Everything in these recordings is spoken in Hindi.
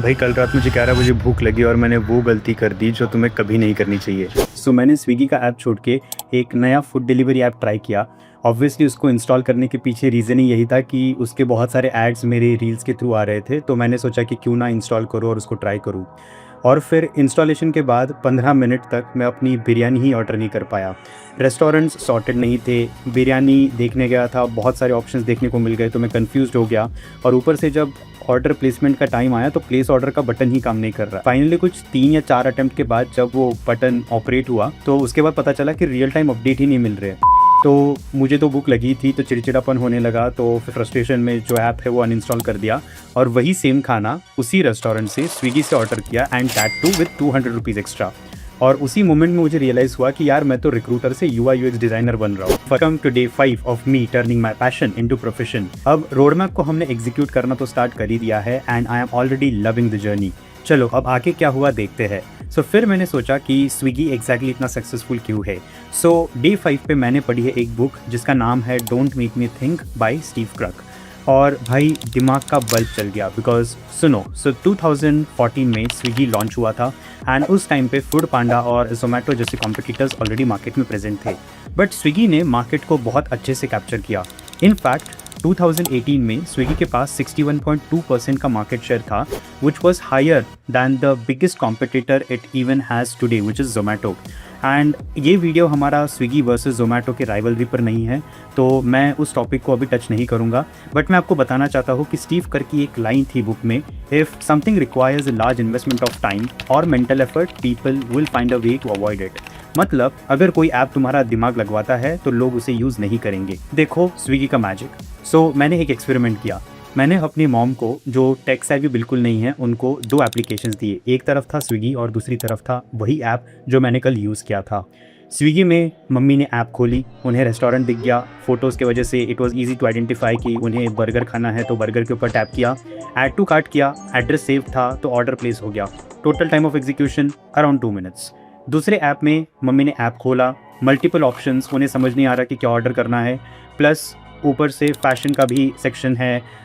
भाई कल रात मुझे 11 बजे भूख लगी और मैंने वो गलती कर दी जो तुम्हें कभी नहीं करनी चाहिए। मैंने स्विगी का ऐप छोड़ के एक नया फूड डिलीवरी ऐप ट्राई किया। ऑब्वियसली उसको इंस्टॉल करने के पीछे रीज़न ही यही था कि उसके बहुत सारे एड्स मेरे रील्स के थ्रू आ रहे थे, तो मैंने सोचा कि क्यों ना इंस्टॉल करूँ और उसको ट्राई करूँ। और फिर इंस्टॉलेशन के बाद 15 मिनट तक मैं अपनी बिरयानी ही ऑर्डर नहीं कर पाया। रेस्टोरेंट्स सॉर्टेड नहीं थे, बिरयानी देखने गया था, बहुत सारे ऑप्शंस देखने को मिल गए, तो मैं कंफ्यूज्ड हो गया। और ऊपर से जब ऑर्डर प्लेसमेंट का टाइम आया तो प्लेस ऑर्डर का बटन ही काम नहीं कर रहा। फाइनली कुछ 3 या 4 अटेम्प्ट के बाद जब वो बटन ऑपरेट हुआ तो उसके बाद पता चला कि रियल टाइम अपडेट ही नहीं मिल रहे। तो मुझे तो भूख लगी थी, तो चिड़चिड़ापन होने लगा, तो फिर फ्रस्ट्रेशन में जो ऐप है वो अनइंस्टॉल कर दिया और वही सेम खाना उसी रेस्टोरेंट से स्विगी से ऑर्डर किया, and that too with 200 rupees extra. और उसी मोमेंट में मुझे रियलाइज़ हुआ कि यार मैं तो रिक्रूटर से UI UX डिज़ाइनर बन रहा हूँ। Welcome to day 5 of me turning my passion into profession. अब रोड मैप को हमने एग्जीक्यूट करना तो स्टार्ट कर ही दिया है, and I am already loving the journey. चलो अब आगे क्या हुआ देखते हैं। फिर मैंने सोचा कि स्विगी एग्जैक्टली इतना सक्सेसफुल क्यों है। डे 5 पे मैंने पढ़ी है एक बुक जिसका नाम है don't make me think by Steve Krug. और भाई दिमाग का बल्ब चल गया, बिकॉज सुनो, 2014 में स्विगी लॉन्च हुआ था, एंड उस टाइम पे फूड पांडा और जोमेटो जैसे कॉम्पिटिटर्स ऑलरेडी मार्केट में प्रेजेंट थे, बट स्विगी ने मार्केट को बहुत अच्छे से कैप्चर किया। इनफैक्ट 2018 में स्विगी के पास 61.2% का मार्केट शेयर था, which was higher than the biggest competitor it even has today, which is Zomato. And ये वीडियो हमारा स्विगी वर्सेस जोमेटो के राइवलरी पर नहीं है, तो मैं उस टॉपिक को अभी टच नहीं करूँगा, बट मैं आपको बताना चाहता हूँ कि स्टीव कर की एक लाइन थी बुक में, if something requires a large investment of time और mental effort, people will find a way to avoid it. मतलब अगर कोई ऐप तुम्हारा दिमाग लगवाता है तो लोग उसे यूज़ नहीं करेंगे। देखो स्विगी का मैजिक। मैंने एक एक्सपेरिमेंट किया। मैंने अपनी मॉम को, जो टेक सेवी बिल्कुल नहीं है, उनको 2 एप्लीकेशंस दिए। एक तरफ था स्विगी और दूसरी तरफ था वही ऐप जो मैंने कल यूज़ किया था। स्विगी में मम्मी ने ऐप खोली, उन्हें रेस्टोरेंट दिख गया, फ़ोटोज़ की वजह से it was easy to identify कि उन्हें बर्गर खाना है, तो बर्गर के ऊपर टैप किया, ऐड टू कार्ट किया, एड्रेस सेव था तो ऑर्डर प्लेस हो गया। Total time of execution around 2 minutes. दूसरे ऐप में मम्मी ने ऐप खोला, मल्टीपल ऑप्शंस, उन्हें समझ नहीं आ रहा कि क्या ऑर्डर करना है, प्लस ऊपर से फैशन का भी सेक्शन है,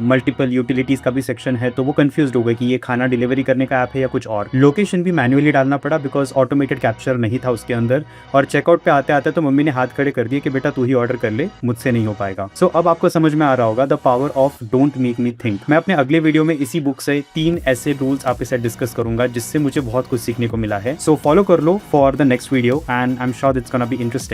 मल्टीपल यूटिलिटीज़ का भी सेक्शन है, तो वो कंफ्यूज्ड हो गए कि ये खाना डिलीवरी करने का ऐप है या कुछ और। लोकेशन भी मैन्युअली डालना पड़ा बिकॉज ऑटोमेटेड कैप्चर नहीं था उसके अंदर। और चेकआउट पे आते आते तो मम्मी ने हाथ खड़े कर दिए कि बेटा तू ही ऑर्डर कर ले, मुझसे नहीं हो पाएगा। अब आपको समझ में आ रहा होगा the power of don't make me think. मैं अपने अगले वीडियो में इसी बुक से 3 ऐसे रूल्स आपके साथ डिस्कस करूंगा जिससे मुझे बहुत कुछ सीखने को मिला है। फॉलो कर लो for the next video, and I am sure it's gonna be interesting.